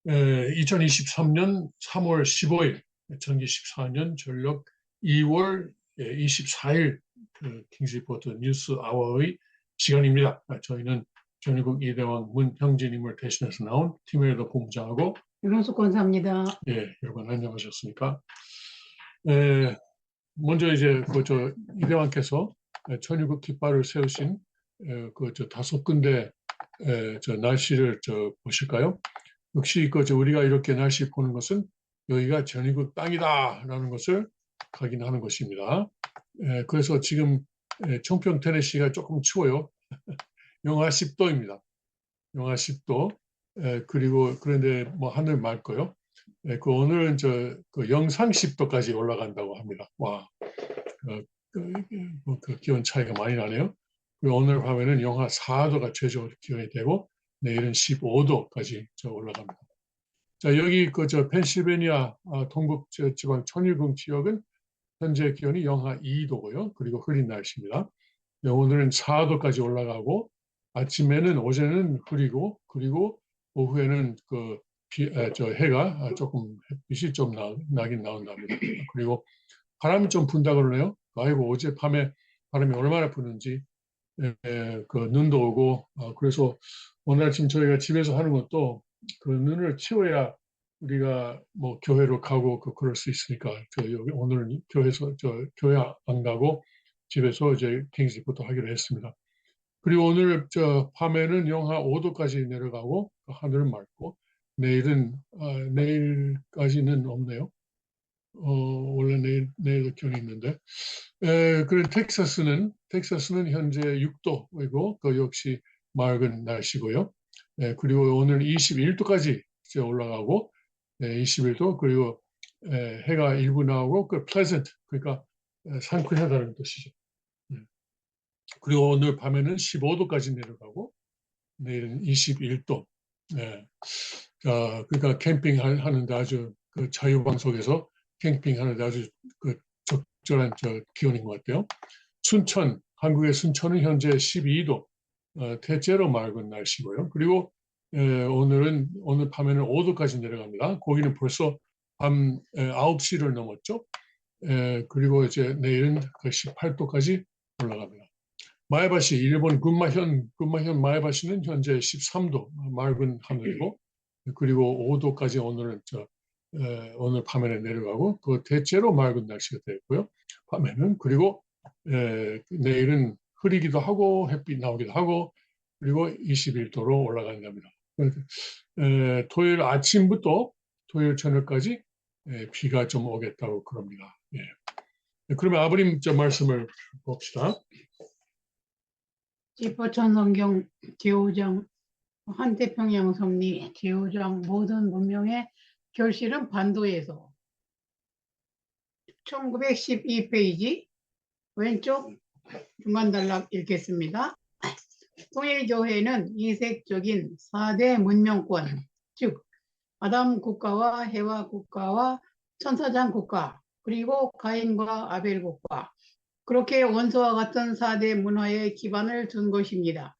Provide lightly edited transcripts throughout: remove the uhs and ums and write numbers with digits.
2023년 3월 15일, 2024년 전력 2월 24일 그 킹스리포트 뉴스 아워의 시간입니다. 저희는 전국 이대왕 문형진님을 대신해서 나온 팀에더 본부장하고 윤원숙 권사입니다. 예, 여러분 안녕하셨습니까? 먼저 이제 저 이대왕께서 천일국 깃발을 세우신 저 5군데 저 날씨를 보실까요? 역시 우리가 이렇게 날씨 보는 것은 여기가 전일국 땅이다라는 것을 확인하는 것입니다. 그래서 지금 청평 테네시가 조금 추워요. 영하 10도입니다. 영하 10도. 그리고 그런데 뭐 하늘 맑고요. 오늘은 그 영상 10도까지 올라간다고 합니다. 와, 그 기온 차이가 많이 나네요. 그리고 오늘 밤에는 영하 4도가 최저 기온이 되고 내일은 15도까지 올라갑니다. 자, 여기 저 펜실베니아 동북 지방 천일궁 지역은 현재 기온이 영하 2도고요. 그리고 흐린 날씨입니다. 오늘은 4도까지 올라가고 아침에는 오전에는 흐리고 그리고 오후에는 해가 조금 햇빛이 좀 나긴 나온답니다. 그리고 바람이 좀 분다 그러네요. 아이고 어젯밤에 바람이 얼마나 부는지 그 눈도 오고 그래서 오늘 아침 저희가 집에서 하는 것도 그 눈을 치워야 우리가 뭐 교회로 가고 그럴 수 있으니까 여기 오늘은 교회 안 가고 집에서 이제 킹스리포트 하기로 했습니다. 그리고 오늘 밤에는 영하 5도까지 내려가고 하늘은 맑고 내일까지는 없네요. 원래 내일도 기온이 있는데 그리고 텍사스는 현재 6도이고 그 역시 맑은 날씨고요. 그리고 오늘 21도까지 올라가고 21도 그리고 해가 일부 나오고 그 pleasant 그러니까 상쾌하다는 뜻이죠. 그리고 오늘 밤에는 15도까지 내려가고 내일은 21도. 그러니까 캠핑 하는데 아주 그 자유방송에서 캠핑하는데 아주 그 적절한 기온인 것 같아요. 한국의 순천은 현재 12도, 대체로 맑은 날씨고요. 그리고 오늘 밤에는 5도까지 내려갑니다. 거기는 벌써 밤 9시를 넘었죠. 그리고 이제 내일은 그 18도까지 올라갑니다. 마에바시, 일본 군마현 마에바시는 현재 13도, 맑은 하늘이고, 그리고 5도까지 오늘 밤에는 내려가고, 그 대체로 맑은 날씨가 되고요. 밤에는 그리고 내일은 흐리기도 하고 햇빛 나오기도 하고, 그리고 21도로 올라간답니다. 토요일 아침부터 토요일 저녁까지 비가 좀 오겠다고 그럽니다. 그러면 아버님 말씀을 봅시다. 지포천 성경 제5장 한태평양 섭리 제5장 모든 문명의 결실은 반도에서 1912페이지 왼쪽 중간 단락 읽겠습니다. 통일교회는 이색적인 4대 문명권 즉 아담 국가와 해와 국가와 천사장 국가 그리고 가인과 아벨 국가 그렇게 원소와 같은 4대 문화의 기반을 둔 것입니다.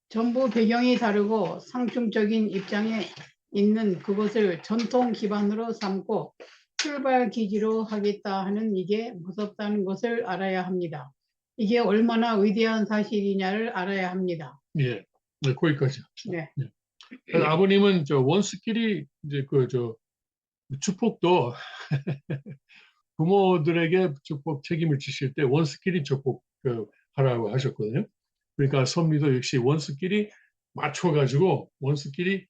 전부 배경이 다르고 상충적인 입장에 있는 그것을 전통 기반으로 삼고 출발 기지로 하겠다 하는 이게 무섭다는 것을 알아야 합니다. 이게 얼마나 위대한 사실이냐를 알아야 합니다. 네, 거기까지. 네. 아버님은 원수끼리 이제 축복도 부모들에게 축복 책임을 지실 때 원수끼리 축복 하라고 하셨거든요. 그러니까 섭리도 역시 원수끼리 맞춰가지고 원수끼리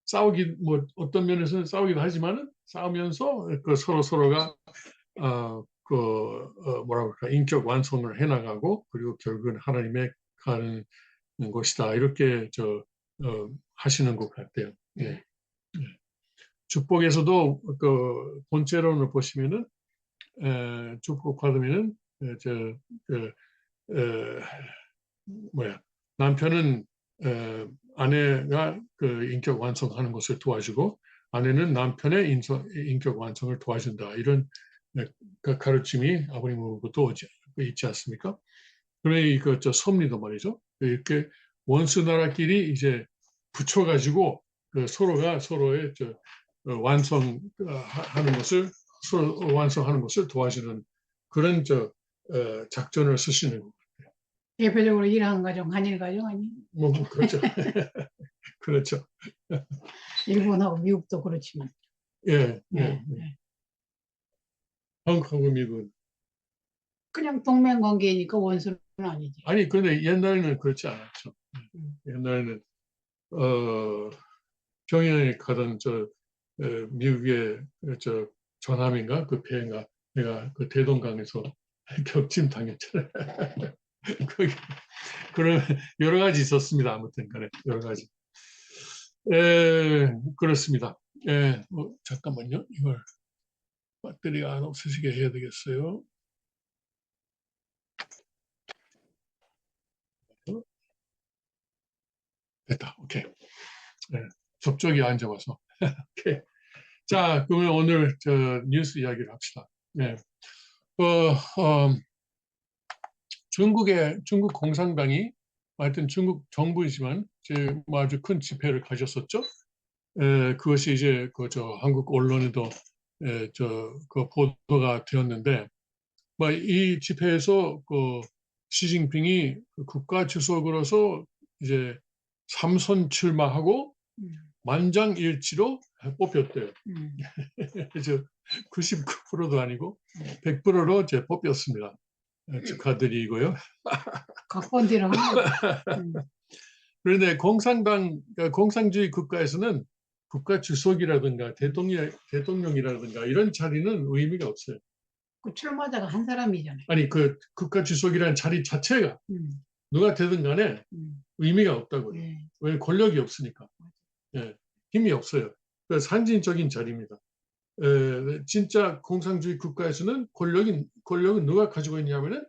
싸우기 뭐 어떤 면에서는 싸우기도 하지만은 싸우면서 서로가 뭐라 그럴까 인격 완성을 해나가고 그리고 결국은 하나님의 가는 것이다 이렇게 하시는 것 같아요. 예. 축복에서도 본체론을 보시면은 축복 받으면은 남편은 아내가 인격 완성하는 것을 도와주고 아내는 남편의 인격 완성을 도와준다 이런 가르침이 아버님으로부터 있지 않습니까? 그러면 섭리도 말이죠. 이렇게 원수 나라끼리 이제 붙여가지고 그 서로가 서로의 완성하는 것을 서로 완성하는 것을 도와주는 그런 작전을 쓰시는 거. 대표적으로 일한 가정, 한일 가정 아니? 뭐 그렇죠. 그렇죠. 일본하고 미국도 그렇지만. 예, 네, 예. 네. 한국하고 미국은 그냥 동맹 관계니까 원수는 아니지. 아니 그런데 옛날에는 그렇지 않았죠. 음. 옛날에는 평양에 가던 미국의 전함인가 그 배인가 내가 그 대동강에서 격침 당했잖아요. 거기 그런 여러 가지 있었습니다. 아무튼 간에 여러 가지. 그렇습니다. 잠깐만요. 이걸 배터리가 안 없으시게 해야 되겠어요. 됐다. 오케이. 접촉이 안 잡아서. 오케이. 자, 그러면 오늘 뉴스 이야기를 합시다. 네. 중국 공산당이 하여튼 중국 정부이지만 뭐 아주 큰 집회를 가졌었죠. 그것이 이제 한국 언론에도 그 보도가 되었는데, 뭐 이 집회에서 시진핑이 국가 주석으로서 이제 3선 출마하고 음. 만장일치로 뽑혔대요. 그래서 99%도 아니고 100%로 이제 뽑혔습니다. 축하드리고요. 각본대로 한 거. 그런데 공산주의 국가에서는 국가 주석이라든가 대통령이라든가 이런 자리는 의미가 없어요. 그 출마자가 한 사람이잖아요. 아니 그 국가 주석이라는 자리 자체가 음. 누가 되든 간에 의미가 없다고요. 네. 왜 권력이 없으니까. 예, 힘이 없어요. 그 상징적인 자리입니다. 진짜 공산주의 국가에서는 권력은 누가 가지고 있냐면은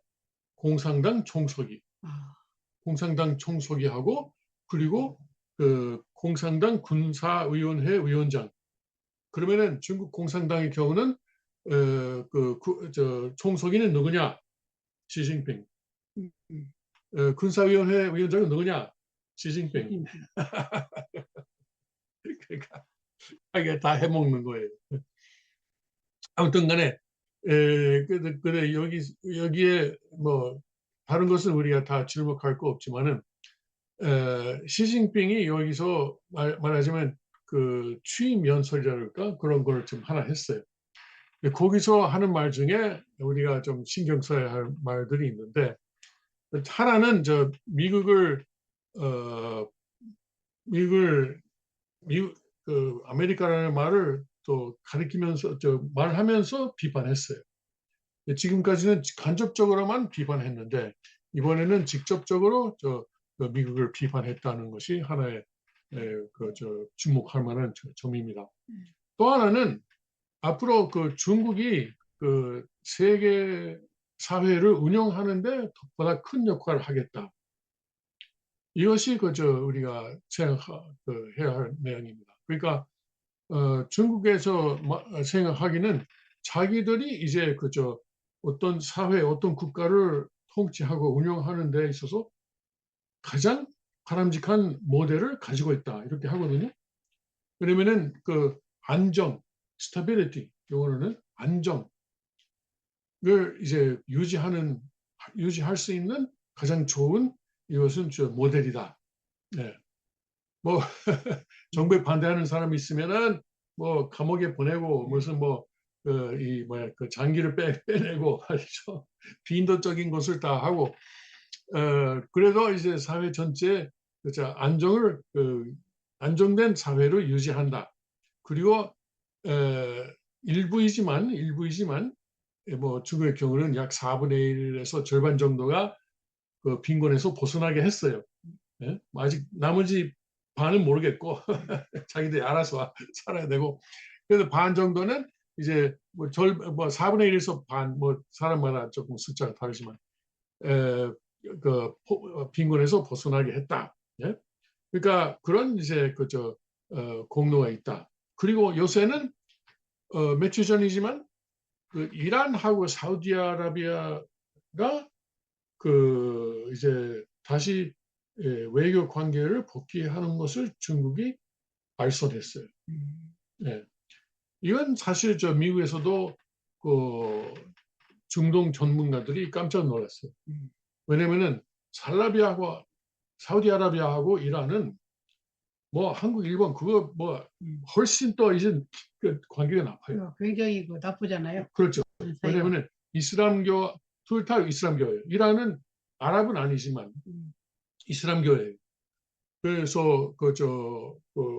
공산당 총석이 하고 그리고 그 공산당 군사위원회 위원장. 그러면은 중국 공산당의 경우는 총석이는 누구냐? 시진핑. 군사위원회 위원장은 누구냐? 시진핑. 그러니까 이게 다 해먹는 거예요. 아무튼 간에 근데 여기에 뭐 다른 것은 우리가 다 주목할 거 없지만은 시진핑이 여기서 말하자면 그 취임 연설이랄까 그런 걸 좀 하나 했어요. 거기서 하는 말 중에 우리가 좀 신경 써야 할 말들이 있는데 하나는 어, 미국을 그 아메리카라는 말을 또 가리키면서 말하면서 비판했어요. 지금까지는 간접적으로만 비판했는데 이번에는 직접적으로 미국을 비판했다는 것이 하나의 주목할 만한 점입니다. 또 하나는 앞으로 그 중국이 그 세계 사회를 운영하는데 보다 큰 역할을 하겠다. 이것이 우리가 생각해야 할 내용입니다. 그러니까 중국에서 생각하기는 자기들이 이제 어떤 사회, 어떤 국가를 통치하고 운영하는 데 있어서 가장 바람직한 모델을 가지고 있다. 이렇게 하거든요. 그러면은 그 안정, stability, 영어로는 안정을 이제 유지할 수 있는 가장 좋은 이것은 모델이다. 네. 뭐 정부에 반대하는 사람이 있으면은 뭐 감옥에 보내고 무슨 그 장기를 빼내고 말이죠. 비인도적인 것을 다 하고 그래도 이제 사회 전체에 안정된 사회를 유지한다. 그리고 일부이지만 뭐 중국의 경우는 약 4분의 1에서 절반 정도가 그 빈곤에서 벗어나게 했어요. 예? 아직 나머지 반은 모르겠고 자기들이 알아서 살아야 되고 그래서 반 정도는 이제 뭐 4분의 1에서 반 뭐 사람마다 조금 숫자가 다르지만 빈곤에서 벗어나게 했다. 예? 그러니까 그런 이제 공로가 있다. 그리고 요새는 몇 주 전이지만 그 이란하고 사우디아라비아가 이제 다시 외교 관계를 복귀하는 것을 중국이 발설했어요. 예. 이건 사실 저 미국에서도 그 중동 전문가들이 깜짝 놀랐어요. 왜냐면은 사우디아라비아하고 이란은 뭐 한국, 일본 그거 뭐 훨씬 더 이제 그 관계가 나빠요. 굉장히 나쁘잖아요. 그렇죠. 사이가. 왜냐면은 이슬람교, 둘 다 이슬람교예요. 이란은 아랍은 아니지만 이슬람교예요. 그래서 그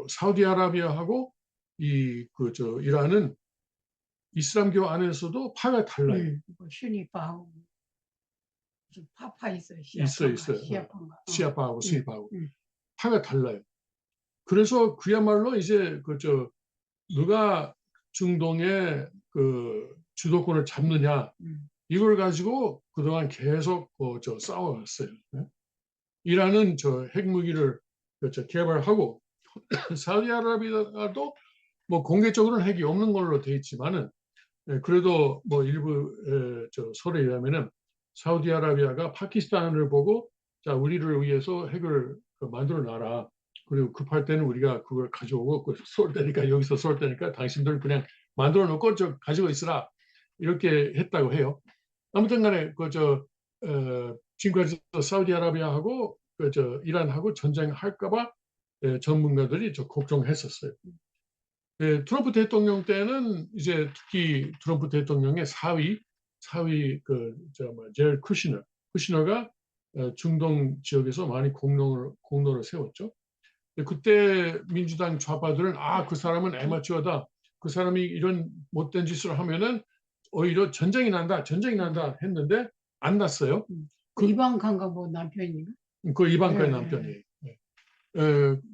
사우디아라비아하고 이란은 이슬람교 안에서도 파가 달라요. 슈니파하고 파파 있어요. 있어요. 시아파인가. 시아파하고 수니파하고 음. 파가 달라요. 그래서 그야말로 이제 누가 중동의 그 주도권을 잡느냐 이걸 가지고 그동안 계속 싸워왔어요. 이란은 저 핵무기를 개발하고 사우디아라비아도 뭐 공개적으로는 핵이 없는 걸로 돼 있지만은 그래도 뭐 일부 설에 의하면은 사우디아라비아가 파키스탄을 보고 자 우리를 위해서 핵을 만들어 놔라. 그리고 급할 때는 우리가 그걸 가져오고 쏠 때니까 여기서 쏠 때니까 당신들 그냥 만들어 놓고 저 가지고 있으라 이렇게 했다고 해요. 아무튼간에 지금까지 사우디아라비아하고 이란하고 전쟁할까봐 전문가들이 걱정했었어요. 트럼프 대통령 때는 이제 특히 트럼프 대통령의 사위 제럴 쿠시너가 중동 지역에서 많이 공로를 세웠죠. 그때 민주당 좌파들은 그 사람은 애마추어다. 그 사람이 이런 못된 짓을 하면은 오히려 전쟁이 난다 했는데 안 났어요. 이방카인가 뭐 남편인가? 그 이방카의 남편이에요.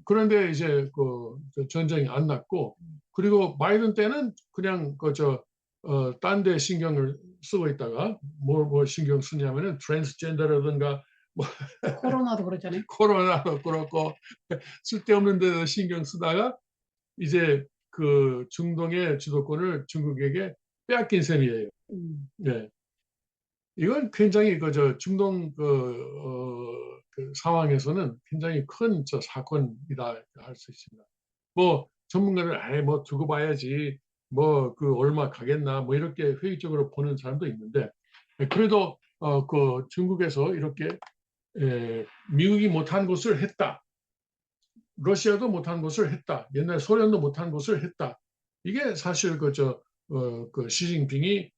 그런데 이제 전쟁이 안 났고 그리고 바이든 때는 그냥 딴 데 신경을 쓰고 있다가 뭘 신경 쓰냐면은 트랜스젠더라든가 코로나도 그렇잖아요. 코로나도 그렇고 쓸데없는 데도 신경 쓰다가 이제 그 중동의 주도권을 중국에게 빼앗긴 셈이에요. 네. 이건 굉장히 중동 그 상황에서는 굉장히 큰 사건이다 할 수 있습니다. 뭐 전문가는 뭐 두고 봐야지 뭐 얼마 가겠나 뭐 이렇게 회의적으로 보는 사람도 있는데 그래도 그 중국에서 이렇게 미국이 못한 것을 했다. 러시아도 못한 것을 했다. 옛날 소련도 못한 것을 했다. 이게 사실 시진핑이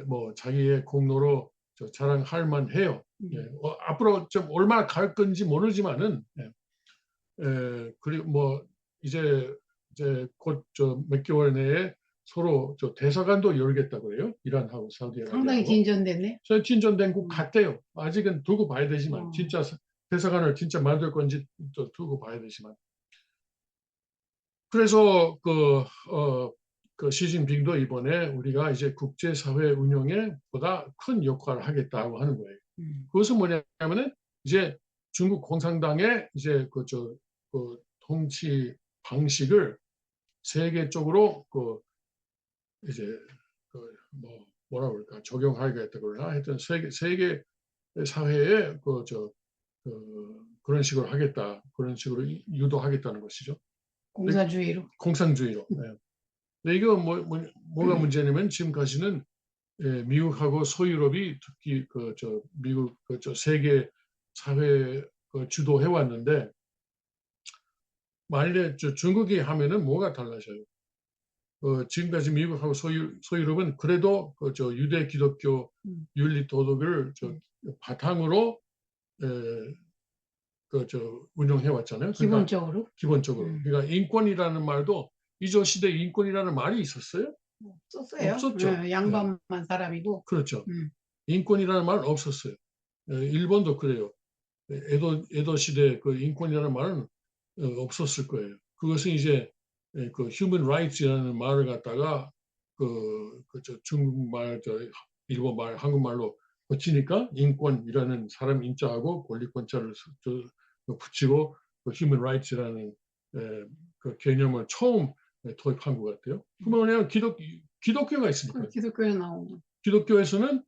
뭐 자기의 공로로 자랑할 만해요. 앞으로 좀 얼마나 갈 건지 모르지만은 그리고 뭐 이제 곧 몇 개월 내에 서로 대사관도 열겠다고 그래요. 이란하고 사우디아라비아하고. 상당히 진전됐네. 진전된 것 같아요. 아직은 두고 봐야 되지만 진짜 대사관을 진짜 만들 건지 또 두고 봐야 되지만. 그래서 그 시진핑도 이번에 우리가 이제 국제사회 운영에 보다 큰 역할을 하겠다고 하는 거예요. 그것은 뭐냐면은 이제 중국 공산당의 이제 그 통치 방식을 세계적으로 이제 뭐라 그럴까 적용하겠다 그러나 하여튼 세계 사회에 그런 식으로 하겠다 그런 식으로 유도하겠다는 것이죠. 공산주의로. 네. 근데 이거 뭐가 문제냐면 지금까지는 미국하고 소유럽이 특히 미국 세계 사회 주도해 왔는데 만일에 중국이 하면은 뭐가 달라져요? 지금까지 미국하고 소유럽은 그래도 유대 기독교 윤리 도덕을 바탕으로 운영해 왔잖아요. 기본적으로. 그러니까 인권이라는 말도 이전 시대 인권이라는 말이 있었어요? 썼어요. 없었죠. 양반만 사람이고. 그렇죠. 인권이라는 말은 없었어요. 일본도 그래요. 에도 시대 그 인권이라는 말은 없었을 거예요. 그것은 이제 그 human rights이라는 말을 갖다가 중국말, 일본말, 한국말로 붙이니까 인권이라는 사람 인자하고 권리권자를 붙이고 그 human rights이라는 그 개념을 처음 도입한 것 같아요. 그러면 기독교가 있으니까. 기독교에 나오는. 기독교에서는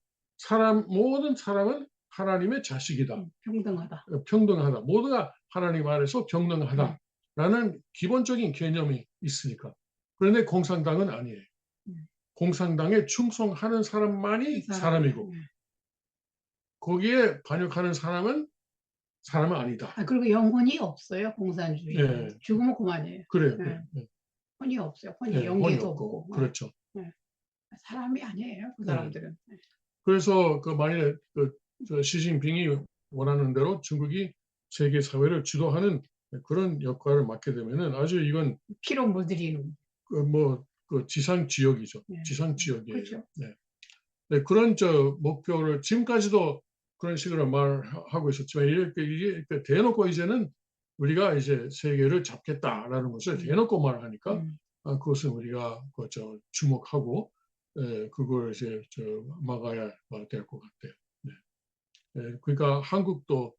모든 사람은 하나님의 자식이다. 평등하다. 평등하다. 모두가 하나님 아래서 평등하다라는 기본적인 개념이 있으니까. 그런데 공산당은 아니에요. 공산당에 충성하는 사람만이 사람이고 거기에 반역하는 사람은 아니다. 그리고 영혼이 없어요. 공산주의. 예. 죽으면 그만이에요. 그래요. 네. 예. 혼이 없어요. 혼이 예, 혼이 영계도 없고. 없고. 그렇죠. 사람이 아니에요. 그 사람들은. 그래서 만일에 시진핑이 원하는 대로 중국이 세계 사회를 주도하는 그런 역할을 맡게 되면은 아주 이건 피로 물들이는. 지상 지역이죠. 네. 지상 지역이에요. 그렇죠. 네, 그런 목표를 지금까지도 그런 식으로 말하고 있었지만 이게 대놓고 이제는 우리가 이제 세계를 잡겠다라는 것을 대놓고 말하니까 그것은 우리가 주목하고 그걸 이제 막아야 될 것 같아요. 그러니까 한국도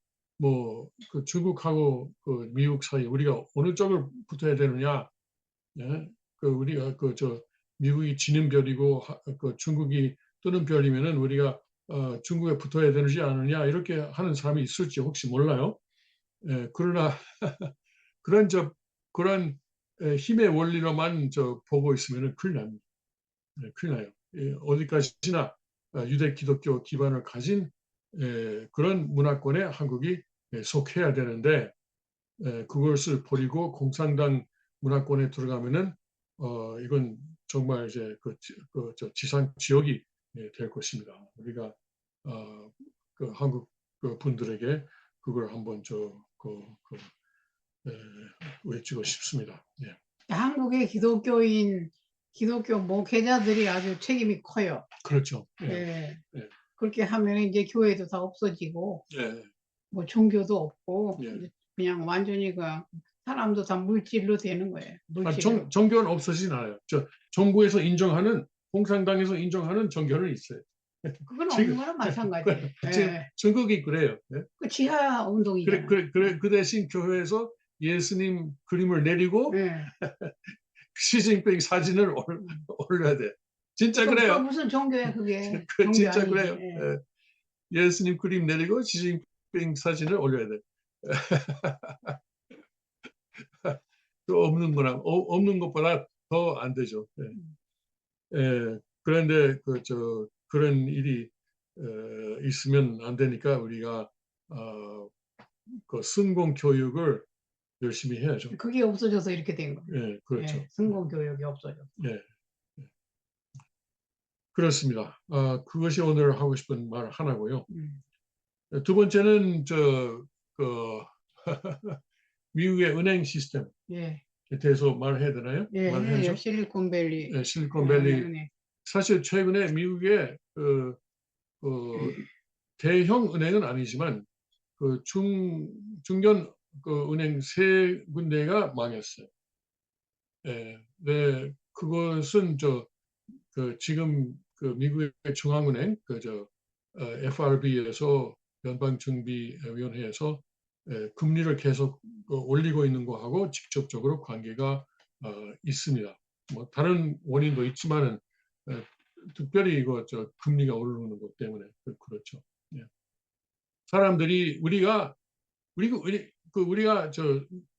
그 중국하고 그 미국 사이 우리가 어느 쪽을 붙어야 되느냐? 우리가 미국이 지는 별이고 중국이 뜨는 별이면은 우리가 중국에 붙어야 되는지 않느냐 이렇게 하는 사람이 있을지 혹시 몰라요. 그러나 그런 힘의 원리로만 보고 있으면은 큰일 납니다. 큰일 나요. 어디까지나 유대 기독교 기반을 가진 그런 문화권에 한국이 속해야 되는데 그것을 버리고 공산당 문화권에 들어가면은 이건 정말 이제 지상 지역이 될 것입니다. 우리가 한국 분들에게 그걸 한번 외치고 싶습니다. 한국의 기독교 목회자들이 아주 책임이 커요. 그렇죠. 그렇게 하면 이제 교회도 다 없어지고 뭐 종교도 없고 이제 그냥 완전히 사람도 다 물질로 되는 거예요. 물질로. 종교는 없어지진 않아요. 정부에서 인정하는 공산당에서 인정하는 종교는 있어요. 그건 없는 거랑 마찬가지예요. 지금 중국이 그래요. 그 지하 운동이잖아요. 그 대신 교회에서 예수님 그림을 내리고 시진핑 사진을 올려야 돼. 진짜 그래요. 무슨 종교야 그게. 진짜 그래요. 예수님 그림 내리고 시진핑 사진을 올려야 돼. 없는 것보다 더 안 되죠. 그런데 그런 일이 있으면 안 되니까 우리가 순공 교육을 열심히 해야죠. 그게 없어져서 이렇게 된 거예요. 그렇죠. 순공 교육이 없어져. 그렇습니다. 그것이 오늘 하고 싶은 말 하나고요. 두 번째는 미국의 은행 시스템에 대해서 말해야 되나요? 말해야죠. 실리콘밸리. 실리콘밸리. 사실 최근에 미국의 대형 은행은 아니지만 중견 은행 세 군데가 망했어요. 그것은 지금 미국의 중앙은행 FRB에서 연방준비위원회에서 금리를 계속 올리고 있는 거하고 직접적으로 관계가 있습니다. 뭐 다른 원인도 있지만은 특별히 금리가 오르는 것 때문에 그렇죠. 사람들이 우리가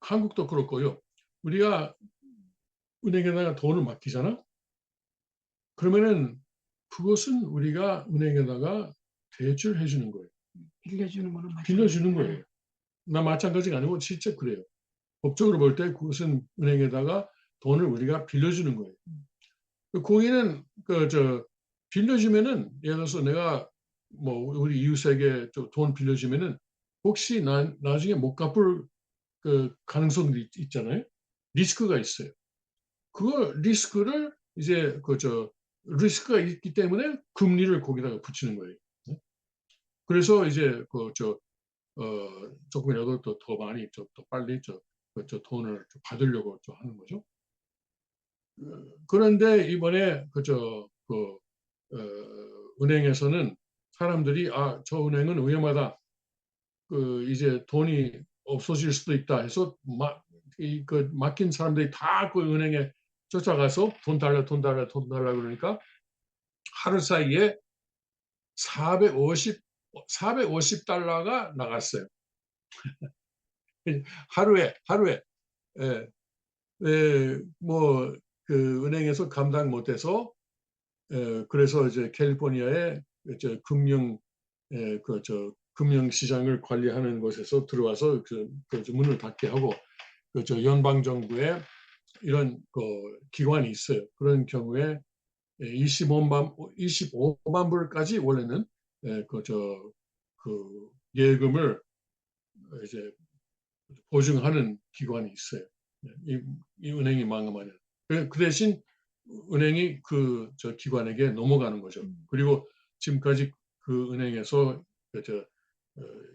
한국도 그렇고요. 우리가 은행에다가 돈을 맡기잖아. 그러면은 그것은 우리가 은행에다가 대출해 주는 거예요. 빌려주는 거는 빌려주는 거예요. 나 마찬가지가 아니고 실제 그래요. 법적으로 볼 때 그것은 은행에다가 돈을 우리가 빌려주는 거예요. 거기는 빌려주면은 예를 들어서 내가 우리 이웃에게 돈 빌려주면은 혹시 나중에 못 갚을 가능성이 있잖아요. 리스크가 있어요. 그걸 리스크를 이제 리스크가 있기 때문에 금리를 거기다가 붙이는 거예요. 그래서 이제 조금이라도 더 많이 더 빨리 돈을 받으려고 하는 거죠. 그런데 이번에 은행에서는 사람들이 저 은행은 위험하다. 이제 돈이 없어질 수도 있다 해서 맡긴 사람들이 다 그 은행에 쫓아가서 돈 달라 그러니까 하루 사이에 450 $450가 나갔어요. 하루에. 예, 뭐, 그 은행에서 감당 못해서, 그래서 이제 캘리포니아의 금융 시장을 관리하는 곳에서 들어와서 그 문을 닫게 하고, 연방 정부에 이런 기관이 있어요. 그런 경우에 25만 불까지 원래는 그 예금을 이제 보증하는 기관이 있어요. 이 은행이 망하면 그 대신 은행이 기관에게 넘어가는 거죠. 그리고 지금까지 그 은행에서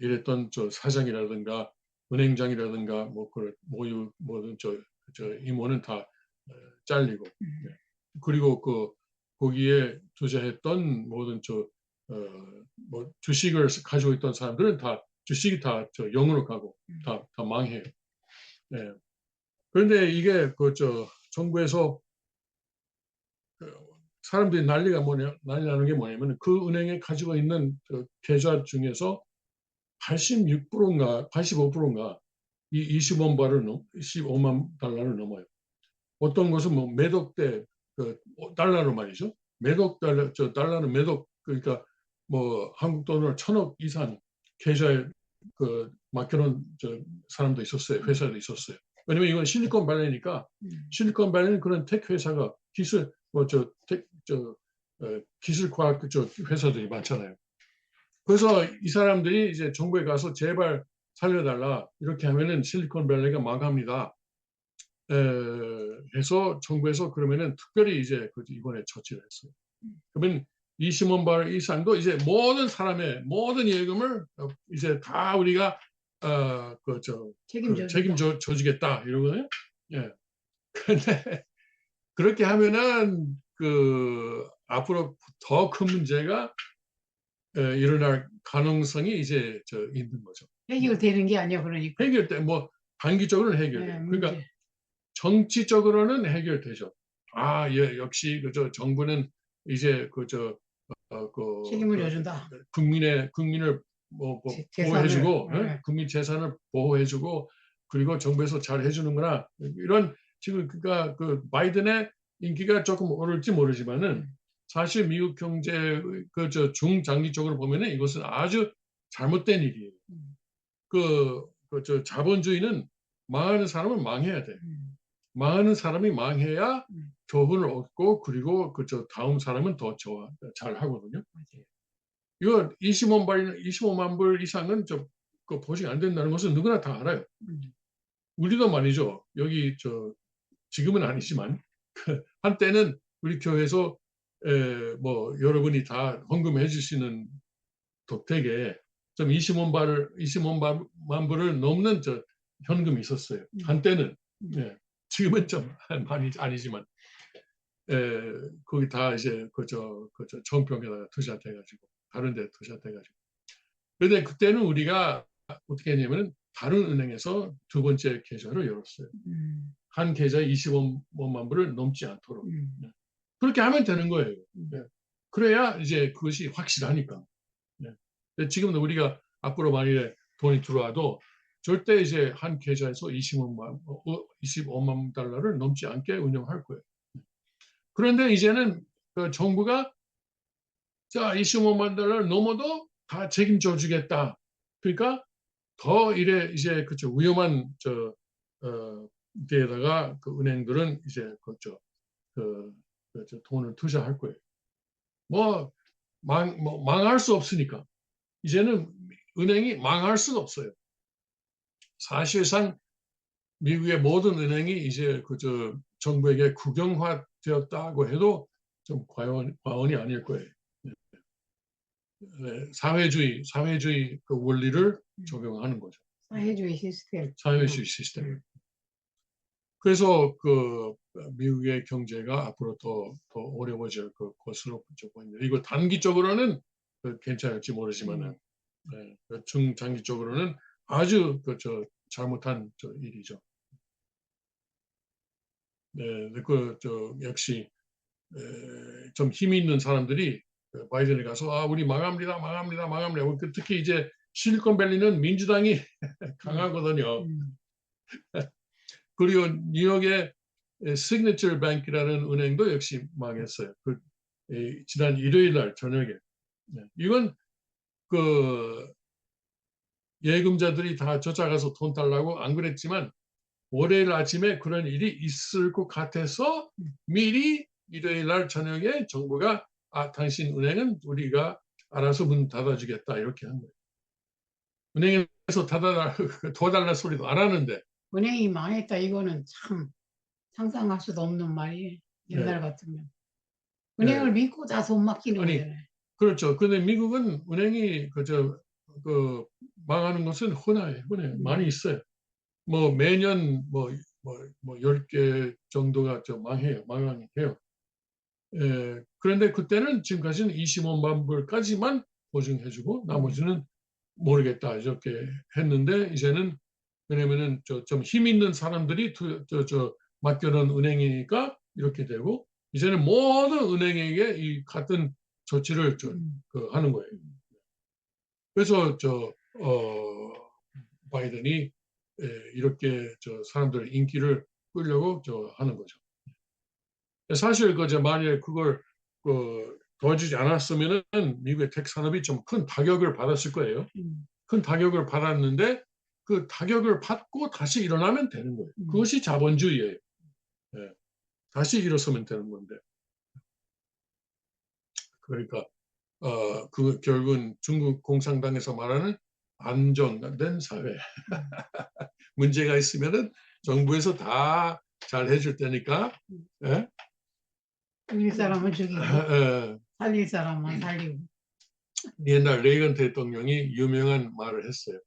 일했던 사장이라든가 은행장이라든가 모든 임원은 다 잘리고, 그리고 거기에 투자했던 모든 주식을 가지고 있던 사람들은 다 주식이 다 영으로 가고 다 망해요. 네. 그런데 이게 정부에서 사람들이 난리 나는 게 뭐냐면 그 은행에 가지고 있는 계좌 중에서 86%인가 85%인가 이 25만 달러를 넘어요. 어떤 것은 뭐 매독대 달러로 말이죠. 달러는 매독, 그러니까 뭐 한국 돈으로 1,000억 이상 계좌에 맡겨놓은 사람도 있었어요. 회사도 있었어요. 왜냐면 이건 실리콘밸리니까 실리콘밸리는 그런 테크 회사가 기술과학 회사들이 많잖아요. 그래서 이 사람들이 이제 정부에 가서 제발 살려달라, 이렇게 하면은 실리콘밸리가 망합니다. 해서 정부에서 그러면은 특별히 이제 이번에 조치를 했어요. 그러면 20만 발 이상도 이제 모든 사람의 모든 예금을 이제 다 우리가 책임져 주겠다 이러거든요. 예. 근데 그렇게 하면은 앞으로 더 큰 문제가 일어날 가능성이 이제 있는 거죠. 해결되는 게 아니야, 그러니까. 해결돼, 뭐 단기적으로는 해결돼요. 네, 그러니까 정치적으로는 해결되죠. 예, 역시 정부는 이제 책임을 져준다. 국민을 보호해주고, 네. 국민 재산을 보호해주고, 그리고 정부에서 잘 해주는구나. 이런 지금 그러니까 바이든의 인기가 조금 오를지 모르지만은 사실 미국 경제 중장기적으로 보면은 이것은 아주 잘못된 일이에요. 자본주의는 망하는 사람은 망해야 돼. 망하는 사람이 망해야 교훈을 얻고, 그리고 다음 사람은 더 잘 하거든요. 이거 25만 불 이상은 보증 안 된다는 것은 누구나 다 알아요. 우리도 말이죠. 여기 지금은 아니지만 한때는 우리 교회에서 뭐 여러분이 다 헌금해 주시는 덕택에 좀 25만 불을 넘는 현금이 있었어요. 한때는. 예. 지금은 좀 많이 아니지만, 거기 다 이제 정평에다가 투자돼가지고 다른 데 투자돼가지고. 그런데 그때는 우리가 어떻게 했냐면은 다른 은행에서 두 번째 계좌를 열었어요. 한 계좌에 25만 불을 넘지 않도록. 그렇게 하면 되는 거예요. 그래야 이제 그것이 확실하니까. 지금도 우리가 앞으로 만일에 돈이 들어와도 절대 이제 한 계좌에서 25만 달러를 넘지 않게 운영할 거예요. 그런데 이제는 정부가 25만 달러를 넘어도 다 책임져 주겠다. 그러니까 더 이제 위험한 데에다가 은행들은 이제 돈을 투자할 거예요. 망할 수 없으니까. 이제는 은행이 망할 수가 없어요. 사실상 미국의 모든 은행이 이제 정부에게 국영화되었다고 해도 좀 과언이 아닐 거예요. 사회주의 원리를 적용하는 거죠. 사회주의 시스템. 사회주의 시스템. 그래서 미국의 경제가 앞으로 더 어려워질 것으로 보입니다. 이거 단기적으로는 괜찮을지 모르지만은 중장기적으로는 아주 잘못한 일이죠. 네, 역시 좀 힘이 있는 사람들이 바이든이 가서 우리 망합니다. 특히 이제 실리콘밸리는 민주당이 강하거든요. 그리고 뉴욕의 시그니처 뱅크라는 은행도 역시 망했어요. 지난 일요일 날 저녁에. 이건 그 예금자들이 다 쫓아가서 돈 달라고 안 그랬지만 월요일 아침에 그런 일이 있을 것 같아서 미리 일요일 날 저녁에 정부가 당신 은행은 우리가 알아서 문 닫아주겠다 이렇게 한 거예요. 은행에서 도와달라 소리도 안 하는데. 은행이 망했다 이거는 참 상상할 수도 없는 말이에요. 옛날 같으면. 은행을 믿고 다 돈 맡기는 거잖아요. 그렇죠. 근데 미국은 은행이 망하는 것은 흔해요. 많이 있어요. 뭐 매년 뭐 10개 정도가 망해요. 그런데 그때는 지금까지는 25만 불까지만 보증해주고 나머지는 모르겠다 이렇게 했는데 이제는 왜냐면은 좀 힘 있는 사람들이 맡겨놓은 은행이니까 이렇게 되고 이제는 모든 은행에게 이 같은 조치를 하는 거예요. 그래서 바이든이 이렇게 사람들의 인기를 끌려고 하는 거죠. 사실 만약에 그걸 도와주지 않았으면은 미국의 텍 산업이 좀 큰 타격을 받았을 거예요. 큰 타격을 받았는데 그 타격을 받고 다시 일어나면 되는 거예요. 그것이 자본주의예요. 다시 일어서면 되는 건데. 그러니까 결국은 중국 공산당에서 말하는 안정된 사회. 문제가 있으면은 정부에서 다 잘 해줄 테니까. 죽일 사람은 죽이고 살릴 사람은 살리고. 옛날 레이건 대통령이 유명한 말을 했어요.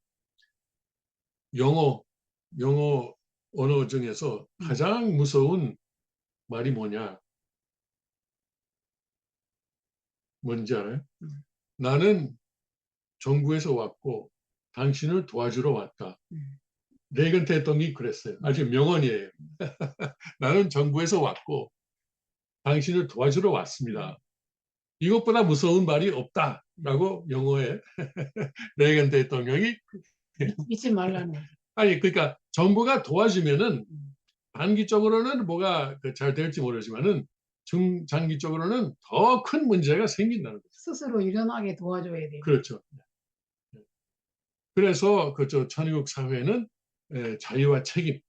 영어 언어 중에서 가장 무서운 말이 뭐냐? 뭔지 알아요? 나는 정부에서 왔고 당신을 도와주러 왔다. 레이건 대통령이 그랬어요. 아주 명언이에요. 나는 정부에서 왔고 당신을 도와주러 왔습니다. 이것보다 무서운 말이 없다라고 영어에 레이건 대통령이 잊지 말라는. 아니 그러니까 정부가 도와주면은 단기적으로는 뭐가 잘 될지 모르지만은 중장기적으로는 더 큰 문제가 생긴다는 거죠. 스스로 일어나게 도와줘야 돼요. 그렇죠. 그래서 천의국 사회는 자유와 책임.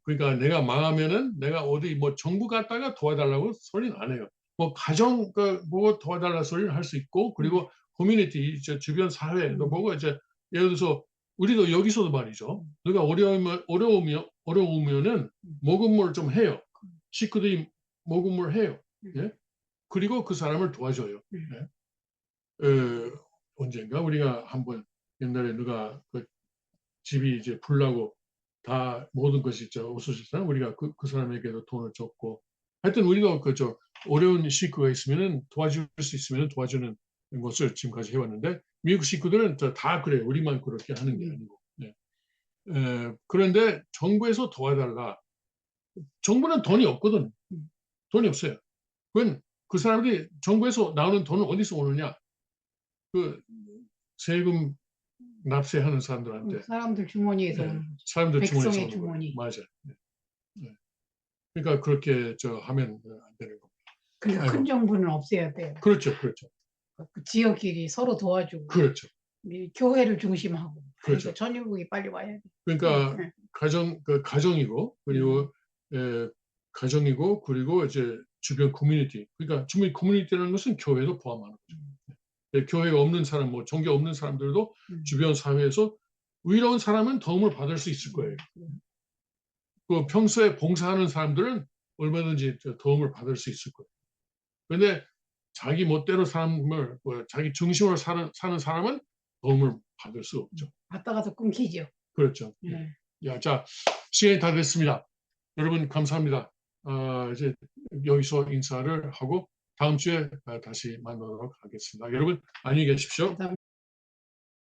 그러니까 내가 망하면은 내가 어디 뭐 정부 갔다가 도와달라고 소리는 안 해요. 뭐 가정 보고 도와달라 소리를 할 수 있고 그리고 커뮤니티 주변 사회도 보고 이제 예를 들어서 우리도 여기서도 말이죠. 누가 어려우면은 모금을 좀 해요. 식구들이 모금을 해요. 그리고 그 사람을 도와줘요. 언젠가 우리가 한번 옛날에 누가 집이 이제 불나고 다 모든 것이 없어졌잖아요. 우리가 그 사람에게도 돈을 줬고 하여튼 우리도 어려운 식구가 있으면은 도와줄 수 있으면 도와주는 것을 지금까지 해왔는데 미국 식구들은 다 그래요. 우리만 그렇게 하는 게 아니고. 그런데 정부에서 도와달라. 정부는 돈이 없거든. 돈이 없어요. 그건 그 사람들이 정부에서 나오는 돈은 어디서 오느냐? 그 세금 납세하는 사람들한테. 사람들 주머니에서 오는 거죠. 사람들 주머니에서 백성의 오는 주머니. 맞아요. 그러니까 그렇게 하면 안 되는 겁니다. 그러니까 큰 정부는 없애야 돼요. 그렇죠. 그 지역끼리 서로 도와주고. 그렇죠. 교회를 중심하고. 그렇죠. 천일국이 빨리 와야 돼. 그러니까 가정이고 그리고 가정이고 그리고 이제 주변 커뮤니티. 그러니까 주변 커뮤니티라는 것은 교회도 포함하는 거죠. 교회가 없는 사람, 뭐 종교 없는 사람들도 주변 사회에서 의로운 사람은 도움을 받을 수 있을 거예요. 그 평소에 봉사하는 사람들은 얼마든지 도움을 받을 수 있을 거예요. 그런데 자기 멋대로 사람을 자기 중심으로 사는 사람은 도움을 받을 수 없죠. 받다가도 끊기죠. 그렇죠. 자, 시간이 다 됐습니다. 여러분 감사합니다. 이제 여기서 인사를 하고 다음 주에 다시 만나도록 하겠습니다. 여러분 안녕히 계십시오.